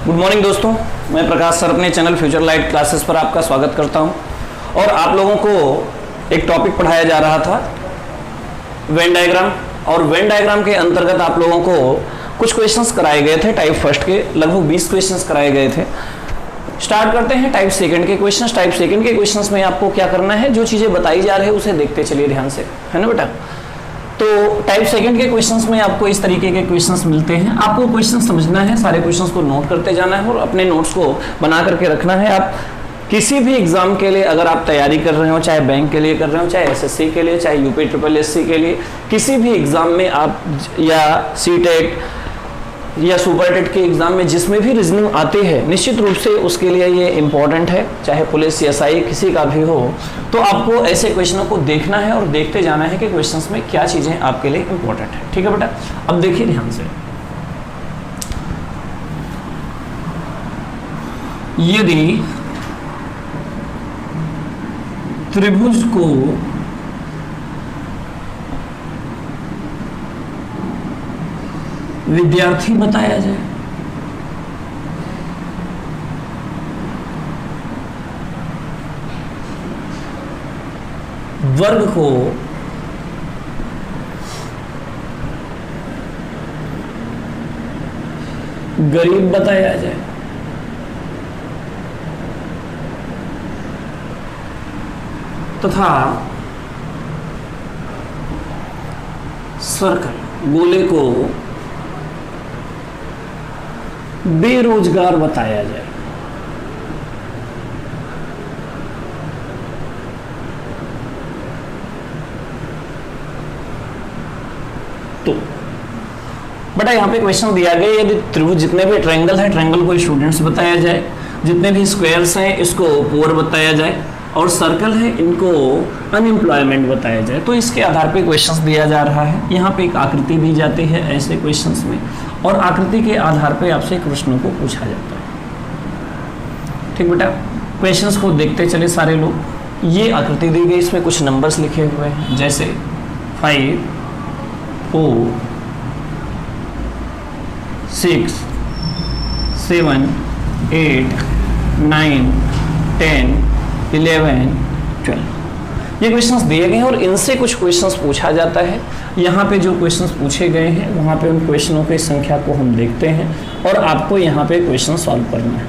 Good morning दोस्तों, मैं प्रकाश sir अपने चैनल फ्यूचर लाइट क्लासेस पर आपका स्वागत करता हूं। और आप लोगों को एक टॉपिक पढ़ाया जा रहा था वेन डायग्राम, और वेन डायग्राम के अंतर्गत आप लोगों को कुछ क्वेश्चंस कराए गए थे। टाइप फर्स्ट के लगभग 20 क्वेश्चंस कराए गए थे। स्टार्ट करते हैं टाइप सेकंड के क्वेश्चंस। टाइप सेकंड के क्वेश्चंस में आपको क्या करना है, जो चीजें बताई जा रही है उसे देखते चलिए ध्यान से, है ना बेटा। तो टाइप सेकंड के क्वेश्चंस में आपको इस तरीके के क्वेश्चंस मिलते हैं। आपको क्वेश्चन समझना है, सारे क्वेश्चंस को नोट करते जाना है और अपने नोट्स को बना करके रखना है। आप किसी भी एग्जाम के लिए अगर आप तैयारी कर रहे हो, चाहे बैंक के लिए कर रहे हो, चाहे एसएससी के लिए, चाहे यूपी ट्रिपल एससी के लिए, किसी भी एग्जाम में आप या सीटेट या सुपर टेट के एग्जाम में जिसमें भी रीजनिंग आती है, निश्चित रूप से उसके लिए ये इंपॉर्टेंट है। चाहे पुलिस या एसआई किसी का भी हो, तो आपको ऐसे क्वेश्चनों को देखना है और देखते जाना है कि क्वेश्चंस में क्या चीजें आपके लिए इंपॉर्टेंट है। ठीक है बेटा, अब देखिए ध्यान से। यदि त्रिभुज को विद्यार्थी बताया जाए, वर्ग को गरीब बताया जाए, तथा सर्कल गोले को बेरोजगार बताया जाए, तो बेटा यहाँ पे क्वेश्चन दिया गया, यदि त्रिभुज जितने भी ट्रायंगल है, ट्रायंगल को स्टूडेंट्स बताया जाए, जितने भी स्क्वायर्स हैं इसको पुअर बताया जाए, और सर्कल है इनको अनएम्प्लॉयमेंट बताया जाए। तो इसके आधार पे क्वेश्चंस दिया जा रहा है। यहाँ पे एक आकृति दी जाती है ऐसे क्वेश्चंस में, और आकृति के आधार पे आपसे प्रश्नों को पूछा जाता है। ठीक बेटा, क्वेश्चंस को देखते चले सारे लोग। ये आकृति दी गई, इसमें कुछ नंबर्स लिखे हुए हैं, जैसे 5, 4, 6, 7, 8, 9, 10, 11, 12 ये क्वेश्चंस दिए गए हैं और इनसे कुछ क्वेश्चंस पूछा जाता है। यहाँ पे जो क्वेश्चंस पूछे गए हैं वहाँ पे उन क्वेश्चनों की संख्या को हम देखते हैं और आपको यहाँ पे क्वेश्चन सॉल्व करना है।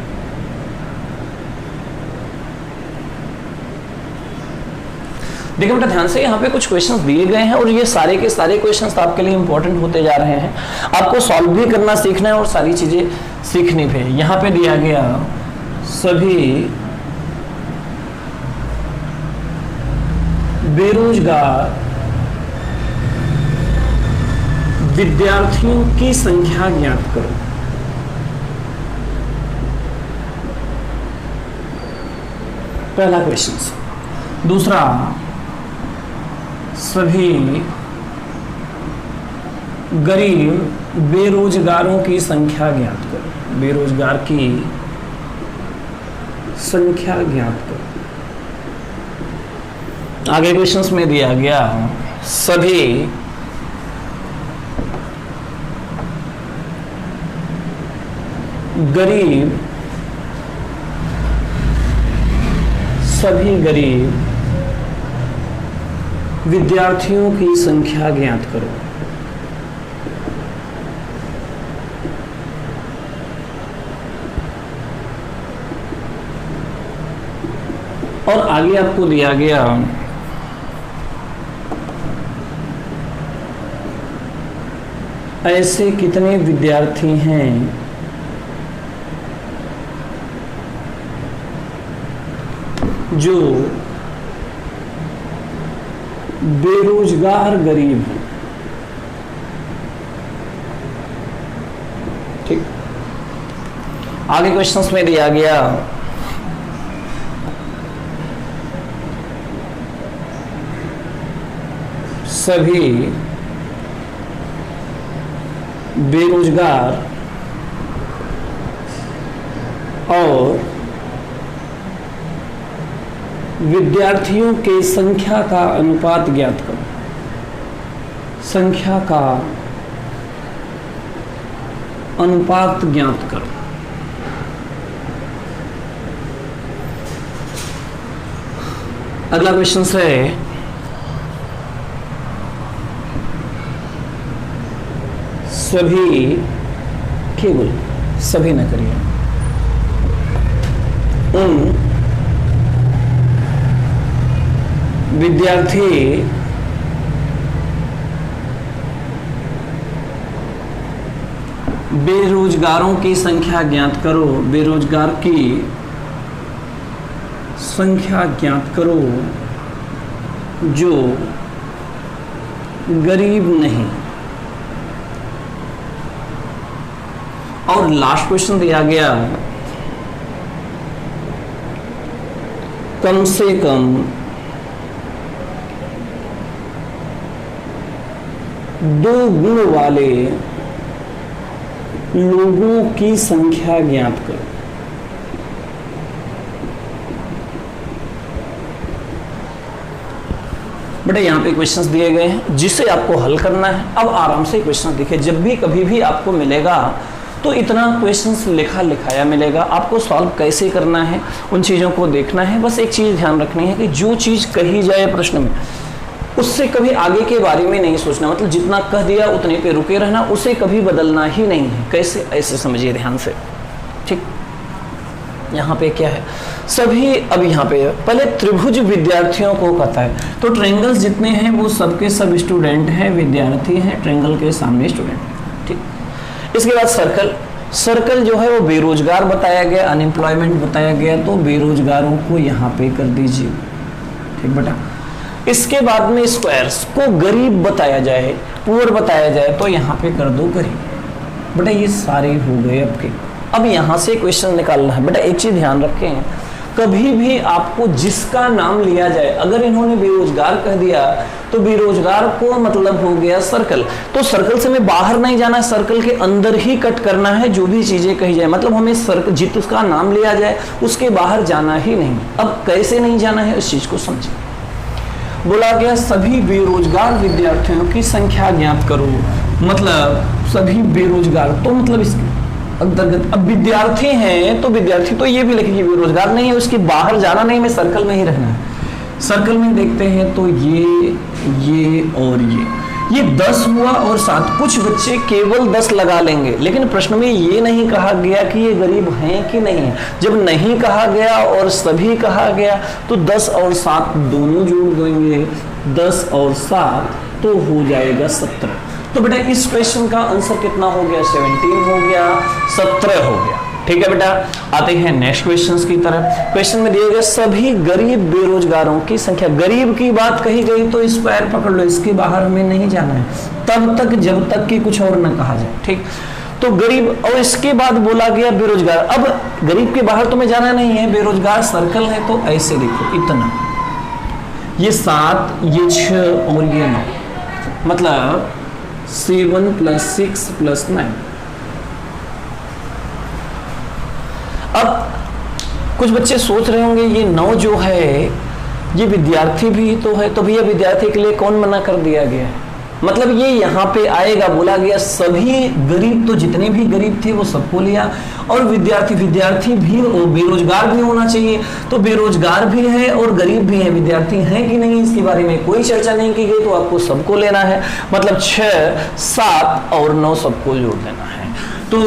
देखिए बेटा ध्यान से, यहाँ पे कुछ क्वेश्चंस दिए गए हैं और ये सारे के सारे क्वेश्चंस आपके लिए इंपॉर्टेंट होते जा रहे हैं। आपको सॉल्व भी करना सीखना है और सारी चीजें सीखनी भी है। यहाँ पे दिया गया सभी बेरोजगार विद्यार्थियों की संख्या ज्ञात करो। पहला क्वेश्चन। दूसरा, सभी गरीब बेरोजगारों की संख्या ज्ञात करो। बेरोजगार की संख्या ज्ञात करो। आगे क्वेश्चंस में दिया गया सभी गरीब विद्यार्थियों की संख्या ज्ञात करो। और आगे आपको दिया गया ऐसे कितने विद्यार्थी हैं जो बेरोजगार गरीब हैं। ठीक, आगे क्वेश्चंस में दिया गया सभी बेरोजगार और विद्यार्थियों के संख्या का अनुपात ज्ञात करो। संख्या का अनुपात ज्ञात करो। अगला क्वेश्चन है सभी, केवल सभी न करिए, उन विद्यार्थी बेरोजगारों की संख्या ज्ञात करो, बेरोजगार की संख्या ज्ञात करो जो गरीब नहीं। और लास्ट क्वेश्चन दिया गया कम से कम 2 गुण वाले लोगों की संख्या ज्ञात करो। बेटा यहाँ पे क्वेश्चंस दिए गए हैं जिसे आपको हल करना है। अब आराम से क्वेश्चन देखिए, जब भी कभी भी आपको मिलेगा तो इतना क्वेश्चंस लिखा लिखाया मिलेगा, आपको सॉल्व कैसे करना है उन चीज़ों को देखना है। बस एक चीज़ ध्यान रखनी है कि जो चीज़ कही जाए प्रश्न में उससे कभी आगे के बारे में नहीं सोचना, मतलब जितना कह दिया उतने पे रुके रहना, उसे कभी बदलना ही नहीं है। कैसे, ऐसे समझिए ध्यान से, ठीक। यहाँ पे क्या है, सभी, अब यहाँ पे पहले त्रिभुज विद्यार्थियों को कहता है, तो ट्रायंगल्स जितने हैं वो सबके सब स्टूडेंट हैं, विद्यार्थी हैं, ट्रायंगल के सामने स्टूडेंट, ठीक। इसके बाद सर्कल, सर्कल जो है वो बेरोजगार बताया गया, अनएम्प्लॉयमेंट बताया गया, तो बेरोजगारों को यहाँ पे कर दीजिए, ठीक बेटा। इसके बाद में स्क्वायर्स को गरीब बताया जाए, पुअर बताया जाए, तो यहाँ पे कर दो गरीब। बेटा ये सारे हो गए आपके। अब यहाँ से क्वेश्चन निकालना है। बेटा एक चीज ध्यान रखें, कभी भी आपको जिसका नाम लिया जाए, अगर इन्होंने बेरोजगार कह दिया तो बेरोजगार को मतलब हो गया सर्कल, तो सर्कल से हमें बाहर नहीं जाना है, सर्कल के अंदर ही कट करना है जो भी चीजें कही जाए, मतलब हमें सर्कल जिसका नाम लिया जाए उसके बाहर जाना ही नहीं। अब कैसे नहीं जाना है इस चीज को समझिए। बोला गया सभी बेरोजगार विद्यार्थियों की संख्या ज्ञात करो, मतलब सभी बेरोजगार, तो मतलब इसके अंतर्गत अब विद्यार्थी हैं, तो विद्यार्थी तो ये भी लिखिए बेरोजगार नहीं है, उसके बाहर जाना नहीं, में सर्कल में ही रहना है। सर्कल में देखते हैं तो ये और ये 10 हुआ और 7, कुछ बच्चे केवल 10 लगा लेंगे, लेकिन प्रश्न में ये नहीं कहा गया कि ये गरीब हैं कि नहीं है। जब नहीं कहा गया और सभी कहा गया तो 10 और 7 दोनों जोड़ देंगे, 10 और 7 तो हो जाएगा 17। तो बेटा इस क्वेश्चन का आंसर कितना हो गया, 17 हो गया, 17 हो गया, ठीक है बेटा। आते हैं नेक्स्ट क्वेश्चन की तरफ। क्वेश्चन में दिए गए सभी गरीब बेरोजगारों की संख्या, गरीब की बात कही गई तो स्क्वायर पकड़ लो, इसके बाहर हमें नहीं जाना है तब तक जब तक कि कुछ और न कहा जाए, ठीक। तो गरीब, और इसके बाद बोला गया बेरोजगार। अब गरीब के बाहर तुम्हें जाना नहीं है, बेरोजगार सर्कल है, तो ऐसे देखो इतना, ये 7, ये 6 और ये 9, मतलब 7 + 6 + 9। अब कुछ बच्चे सोच रहे होंगे ये 9 जो है ये विद्यार्थी भी तो है, तो भैया विद्यार्थी के लिए कौन मना कर दिया गया है, मतलब ये यहाँ पे आएगा। बोला गया सभी गरीब, तो जितने भी गरीब थे वो सबको लिया, और विद्यार्थी भी और बेरोजगार भी होना चाहिए, तो बेरोजगार भी है और गरीब भी है, विद्यार्थी हैं कि नहीं इसके बारे में कोई चर्चा नहीं की गई, तो आपको सबको लेना है, मतलब 6, 7 और 9 सबको जोड़ देना है। तो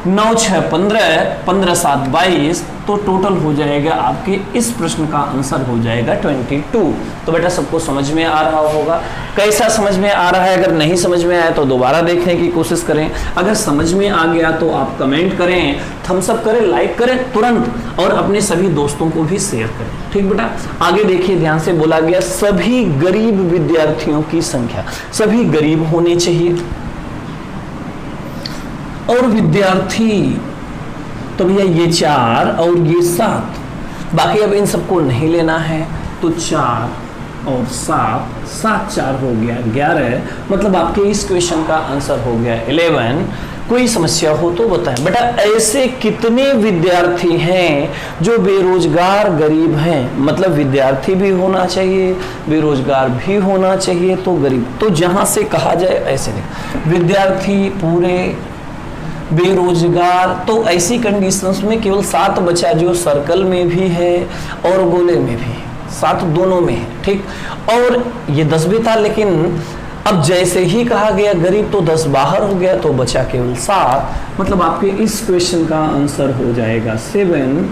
9, 6, 15, 15, 7, 22, तो टोटल हो जाएगा आपके इस प्रश्न का आंसर हो जाएगा 22। तो बेटा सबको समझ में आ रहा होगा। कैसा समझ में आ रहा है, अगर नहीं समझ में आया तो दोबारा देखने की कोशिश करें, अगर समझ में आ गया तो आप कमेंट करें, थम्स अप करें, लाइक करें तुरंत, और अपने सभी दोस्तों को भी शेयर करें, ठीक बेटा। आगे देखिए ध्यान से, बोला गया सभी गरीब विद्यार्थियों की संख्या, सभी गरीब होने चाहिए और विद्यार्थी, तो भैया ये 4 और ये 7, बाकी अब इन सबको नहीं लेना है, तो 4 और 7, 7 4 हो गया 11, मतलब आपके इस क्वेश्चन का आंसर हो गया 11। कोई समस्या हो तो बताएं बेटा। ऐसे कितने विद्यार्थी हैं जो बेरोजगार गरीब हैं, मतलब विद्यार्थी भी होना चाहिए, बेरोजगार भी होना चाहिए, तो गरीब, तो जहां से कहा जाए ऐसे नहीं, विद्यार्थी पूरे, बेरोजगार, तो ऐसी कंडीशंस में केवल 7 बचा जो सर्कल में भी है और गोले में भी है, 7 दोनों में है, ठीक। और ये 10 भी था, लेकिन अब जैसे ही कहा गया गरीब तो 10 बाहर हो गया, तो बचा केवल 7। मतलब आपके इस क्वेश्चन का आंसर हो जाएगा 7।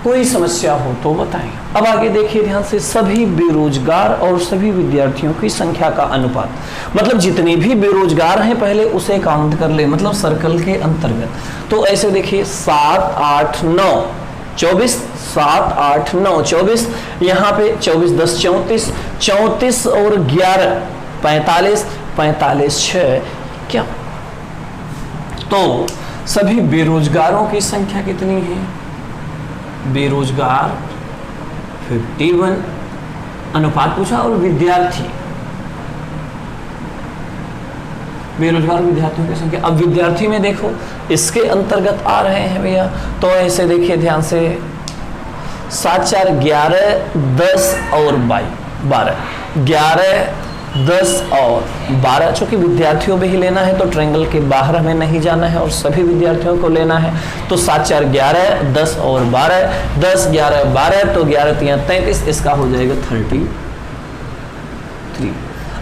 कोई समस्या हो तो बताएं। अब आगे देखिए ध्यान से, सभी बेरोजगार और सभी विद्यार्थियों की संख्या का अनुपात, मतलब जितने भी बेरोजगार हैं पहले उसे काउंट कर ले, मतलब सर्कल के अंतर्गत। तो ऐसे देखिए 7 8 9 24, 7 8 9 24, यहाँ पे 24 10 34, 34 और 11 45, 45 6 क्या, तो सभी बेरोजगारों की संख्या कितनी है? बेरोजगार 51, अनुपात पूछा, और विद्यार्थी, बेरोजगार विद्यार्थियों की संख्या। अब विद्यार्थी में देखो इसके अंतर्गत आ रहे हैं भैया, तो ऐसे देखिए ध्यान से 7 4 11 10 और 12, 11 10 और 12, चूंकि विद्यार्थियों में ही लेना है तो ट्रायंगल के बाहर हमें नहीं जाना है और सभी विद्यार्थियों को लेना है। तो 7 4 11 10 और 12, 10 11 12, तो 11 3 33, इसका हो जाएगा 33।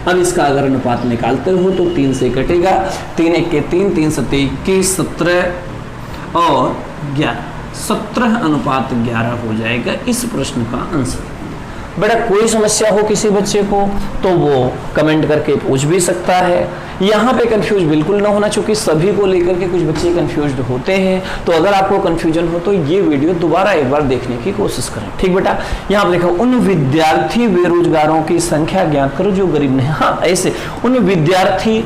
अब इसका अगर अनुपात निकालते हो तो 3 से कटेगा, 3 1 के 3, 3 7 21, 17 और 11, 17 अनुपात 11 हो जाएगा इस प्रश्न का आंसर। बेटा कोई समस्या हो किसी बच्चे को तो वो कमेंट करके पूछ भी सकता है। यहाँ पे कंफ्यूज बिल्कुल ना होना, चूंकि सभी को लेकर के कुछ बच्चे कंफ्यूज्ड होते हैं। तो अगर आपको कंफ्यूजन हो तो ये वीडियो दोबारा एक बार देखने की कोशिश करें, ठीक बेटा। यहाँ पर देखो, उन विद्यार्थी बेरोजगारों की संख्या ज्ञात करो जो गरीब नहीं। हाँ ऐसे उन विद्यार्थी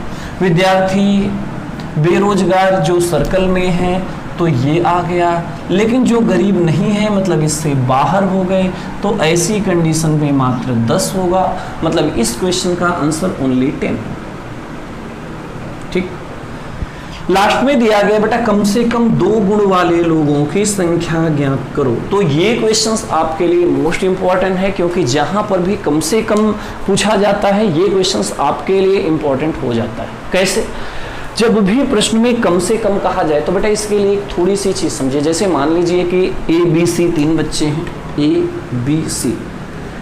बेरोजगार जो सर्कल में है तो ये आ गया, लेकिन जो गरीब नहीं है मतलब इससे बाहर हो गए, तो ऐसी कंडीशन में मात्र 10 होगा। मतलब इस क्वेश्चन का आंसर ओनली 10, ठीक। लास्ट में दिया गया बेटा कम से कम 2 गुण वाले लोगों की संख्या ज्ञात करो। तो ये क्वेश्चंस आपके लिए मोस्ट इंपॉर्टेंट है, क्योंकि जहां पर भी कम से कम पूछा जाता है ये क्वेश्चंस आपके लिए इंपॉर्टेंट हो जाता है। कैसे? जब भी प्रश्न में कम से कम कहा जाए तो बेटा इसके लिए थोड़ी सी चीज समझिए। जैसे मान लीजिए कि ए बी सी 3 बच्चे हैं, ए बी सी,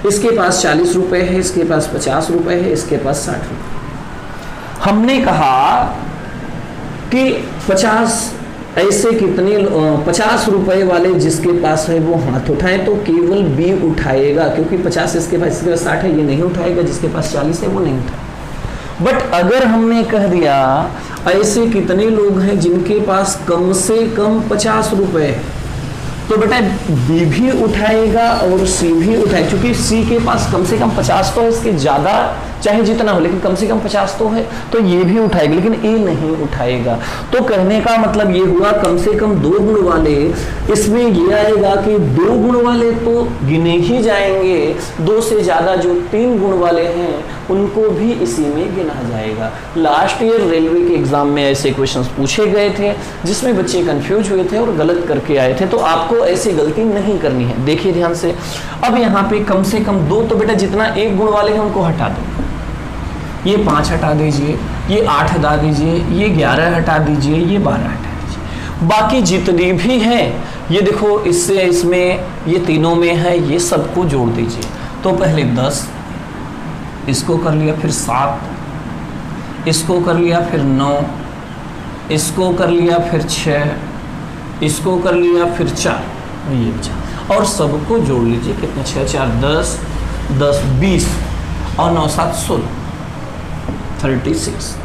इसके पास 40 रुपए है, इसके पास 50 रुपए है, इसके पास 60 रुपए। हमने कहा कि 50 ऐसे कितने 50 रुपए वाले जिसके पास है वो हाथ उठाए, तो केवल बी उठाएगा, क्योंकि 50 इसके पास 60 है, ये नहीं उठाएगा। जिसके पास 40 है वो नहीं उठाएगा। बट अगर हमने कह दिया ऐसे कितने लोग हैं जिनके पास कम से कम 50 रुपए, तो बेटा बी भी उठाएगा और सी भी उठाएगा, क्योंकि सी के पास कम से कम 50 तो है, इसके ज्यादा चाहे जितना हो लेकिन कम से कम 50 तो है, तो ये भी उठाएगा, लेकिन ए नहीं उठाएगा। तो कहने का मतलब ये हुआ कम से कम 2 गुण वाले, इसमें ये आएगा कि 2 गुण वाले तो गिने ही जाएंगे, 2 से ज्यादा जो 3 गुण वाले हैं उनको भी इसी में गिना जाएगा। लास्ट ईयर रेलवे के एग्जाम में ऐसे क्वेश्चंस पूछे गए थे जिसमें बच्चे कंफ्यूज हुए थे और गलत करके आए थे, तो आपको ऐसी गलती नहीं करनी है। देखिए ध्यान से, अब यहाँ पे कम से कम 2, तो बेटा जितना 1 गुण वाले हैं उनको हटा दो, ये 5 हटा दीजिए, ये 8 हटा दीजिए, ये 11 हटा दीजिए, ये 12 हटा दीजिए। बाकी जितनी भी हैं ये देखो इससे इसमें ये तीनों में है, ये सबको जोड़ दीजिए। तो पहले 10, इसको कर लिया, फिर 7, इसको कर लिया, फिर 9, इसको कर लिया, फिर 6, इसको कर लिया, फिर 4, ये बचा। और सबको जोड़ लीजिए, कितने 6 4 10, 10 20 और 9 7 16, 36।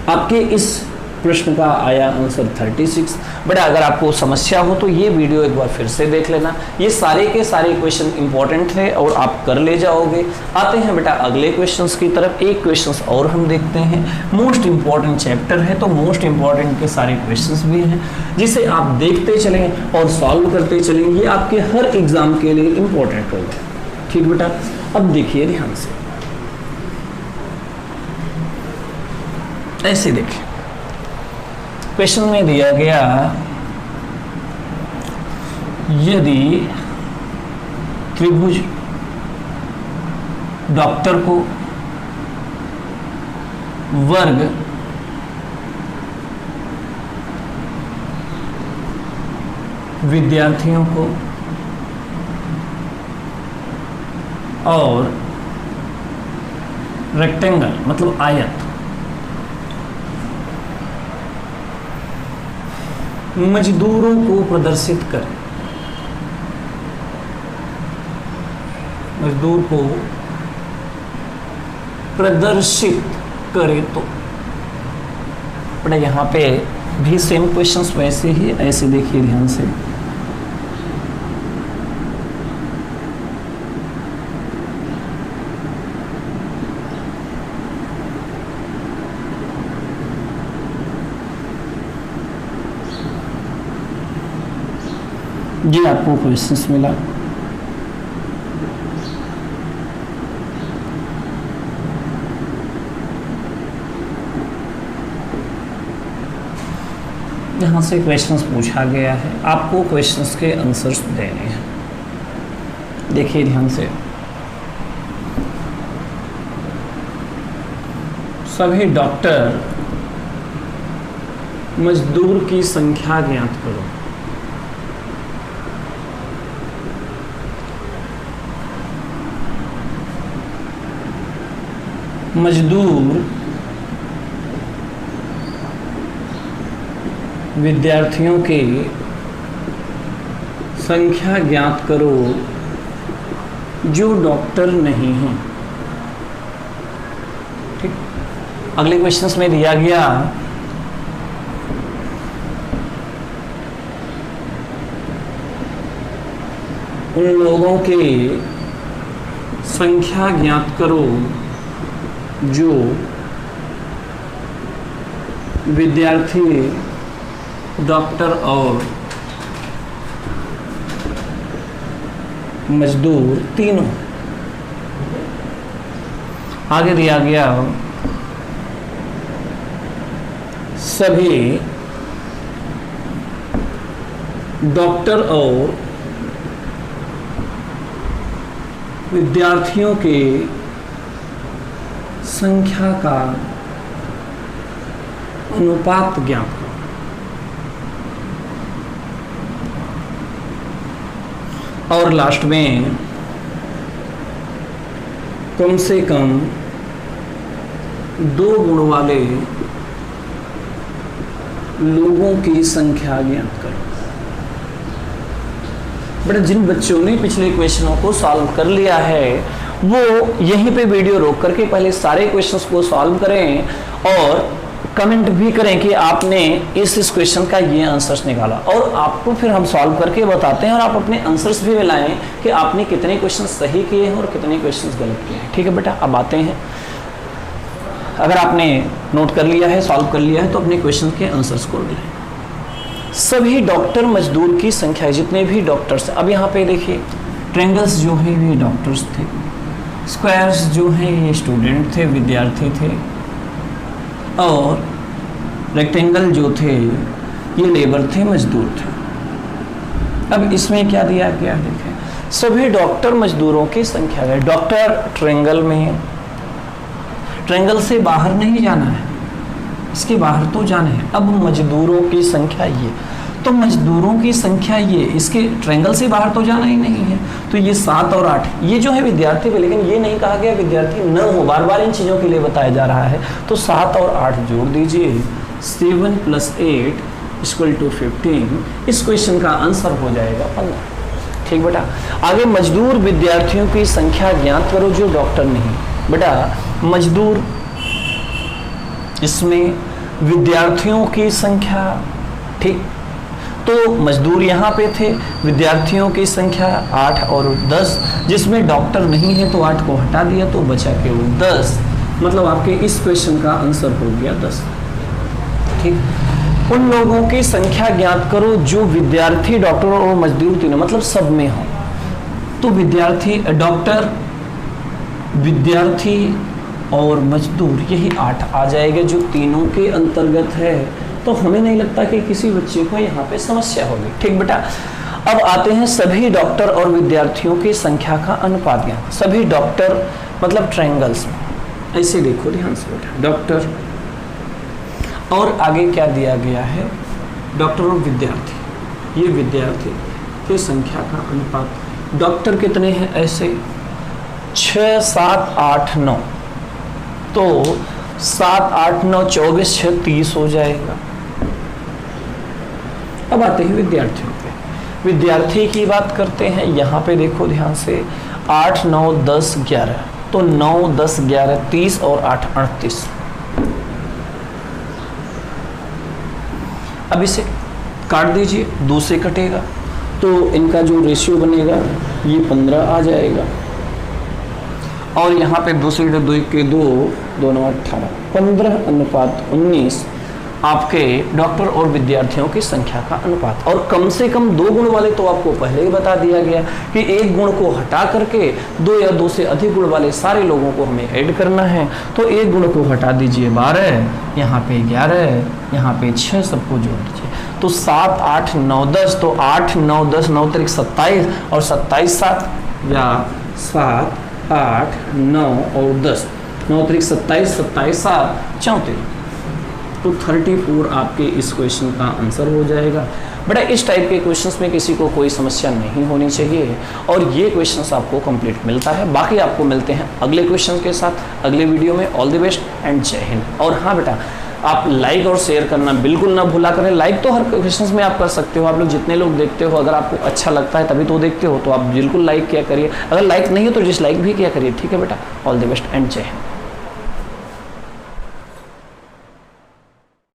आपके इस प्रश्न का आया आंसर 36। बेटा अगर आपको समस्या हो तो ये वीडियो एक बार फिर से देख लेना, ये सारे के सारे क्वेश्चन इंपॉर्टेंट थे और आप कर ले जाओगे। आते हैं बेटा अगले क्वेश्चंस की तरफ। एक क्वेश्चंस और हम देखते हैं, मोस्ट इंपॉर्टेंट चैप्टर है तो मोस्ट इंपॉर्टेंट के सारे क्वेश्चंस भी हैं जिसे आप देखते चलें और सॉल्व करते चलें, ये आपके हर एग्जाम के लिए इंपॉर्टेंट होगा। ठीक बेटा, अब देखिए ध्यान से, ऐसे देखिए क्वेश्चन में दिया गया यदि त्रिभुज डॉक्टर को वर्ग विद्यार्थियों को और रेक्टेंगल मतलब आयत मजदूरों को प्रदर्शित करें, मजदूर को प्रदर्शित करे तो बड़ा यहाँ पे भी सेम क्वेश्चंस वैसे ही ऐसे देखिए ध्यान से। ये आपको क्वेश्चंस मिला। यहाँ से क्वेश्चंस पूछा गया है, आपको क्वेश्चंस के आंसर्स देने हैं। देखिए ध्यान से, सभी डॉक्टर मजदूर की संख्या ज्ञात करो। मजदूर विद्यार्थियों की संख्या ज्ञात करो जो डॉक्टर नहीं हैं। ठीक, अगले क्वेश्चंस में दिया गया उन लोगों की संख्या ज्ञात करो जो विद्यार्थी डॉक्टर और मजदूर तीनों। आगे दिया गया सभी डॉक्टर और विद्यार्थियों के संख्या का अनुपात ज्ञात करो। और लास्ट में कम से कम 2 गुण वाले लोगों की संख्या ज्ञात करो। बट जिन बच्चों ने पिछले क्वेश्चनों को सॉल्व कर लिया है वो यहीं पे वीडियो रोक करके पहले सारे क्वेश्चंस को सॉल्व करें और कमेंट भी करें कि आपने इस क्वेश्चन का ये आंसर्स निकाला, और आपको फिर हम सॉल्व करके बताते हैं और आप अपने आंसर्स भी लाएं कि आपने कितने क्वेश्चन सही किए हैं और कितने क्वेश्चन गलत किए हैं। ठीक है बेटा, अब आते हैं। अगर आपने नोट कर लिया है, सॉल्व कर लिया है, तो अपने क्वेश्चन के आंसर्स को लाएं। सभी डॉक्टर मजदूर की संख्या, जितने भी डॉक्टर्स, अब यहाँ पे देखिए ट्रायंगल्स जो है ये डॉक्टर्स थे, स्क्वायर्स जो है ये स्टूडेंट थे, विद्यार्थी थे, और रेक्टेंगल जो थे ये लेबर थे, मजदूर थे। अब इसमें क्या दिया गया देखें, सभी डॉक्टर मजदूरों की संख्या है। डॉक्टर ट्रायंगल में, ट्रायंगल से बाहर नहीं जाना है, इसके बाहर तो जाना है। अब मजदूरों की संख्या ये, तो मजदूरों की संख्या ये, इसके ट्रायंगल से बाहर तो जाना ही नहीं है, तो ये 7 और 8 ये जो है विद्यार्थी पे, लेकिन ये नहीं कहा गया विद्यार्थी न हो, बार बार इन चीज़ों के लिए बताया जा रहा है। तो 7 और 8 जोड़ दीजिए, 7 + 8 = 15। इस क्वेश्चन का आंसर हो जाएगा 15। ठीक बेटा, आगे मजदूर विद्यार्थियों की संख्या ज्ञात करो जो डॉक्टर नहीं। बेटा मजदूर, इसमें विद्यार्थियों की संख्या, ठीक, तो मजदूर यहाँ पे थे, विद्यार्थियों की संख्या 8 और 10, जिसमें डॉक्टर नहीं है तो 8 को हटा दिया तो बचा केवल 10। मतलब आपके इस क्वेश्चन का आंसर हो गया 10। ठीक, उन लोगों की संख्या ज्ञात करो जो विद्यार्थी डॉक्टर और मजदूर तीनों, मतलब सब में हो। तो विद्यार्थी, डॉक्टर, विद्यार्थी और मजदूर, यही 8 आ जाएगा जो तीनों के अंतर्गत है। तो हमें नहीं लगता कि किसी बच्चे को यहाँ पे समस्या होगी। ठीक बेटा, अब आते हैं सभी डॉक्टर और विद्यार्थियों की संख्या का अनुपात ज्ञात। सभी डॉक्टर मतलब ट्रायंगल्स में, ऐसे देखो ध्यान से बेटा, डॉक्टर और आगे क्या दिया गया है, डॉक्टर और विद्यार्थी, ये विद्यार्थी की संख्या का अनुपात। डॉक्टर कितने हैं, ऐसे 6 7 8 9, तो 7 8 9 24 6 30 हो जाएगा। अब आते हैं विद्यार्थियों पे। विद्यार्थी की बात करते हैं। यहाँ पे देखो ध्यान से, 8 9 10 11, तो 9 10 11 30 और 8 38। अब इसे काट दीजिए, 2 से कटेगा तो इनका जो रेशियो बनेगा ये 15 आ जाएगा। और यहाँ पे 2 से 2 के 2 दोनों 18, 15:19 आपके डॉक्टर और विद्यार्थियों की संख्या का अनुपात। और कम से कम 2 गुण वाले तो आपको पहले ही बता दिया गया कि 1 गुण को हटा करके 2 या 2 से अधिक गुण वाले सारे लोगों को हमें ऐड करना है। तो 1 गुण को हटा दीजिए 12, यहाँ पे 11, यहाँ पे 6, सबको जोड़ दीजिए तो 7 8 9 10, तो 8 9 10 9 तरीक 27 और 27 7, या 7 8 9 और 10, 9 तरीक 27 27 7 34, तो 34 आपके इस क्वेश्चन का आंसर हो जाएगा। बेटा इस टाइप के क्वेश्चंस में किसी को कोई समस्या नहीं होनी चाहिए और ये क्वेश्चंस आपको कंप्लीट मिलता है। बाकी आपको मिलते हैं अगले क्वेश्चन के साथ अगले वीडियो में। ऑल द बेस्ट एंड जय हिंद। और हाँ बेटा, आप लाइक और शेयर करना बिल्कुल ना भूला करें। लाइक तो हर क्वेश्चंस में आप कर सकते हो, आप लोग जितने लोग देखते हो, अगर आपको अच्छा लगता है तभी तो देखते हो, तो आप बिल्कुल लाइक किया करिए। अगर लाइक नहीं हो तो डिसलाइक भी किया करिए, ठीक है बेटा। ऑल द बेस्ट एंड जय हिंद।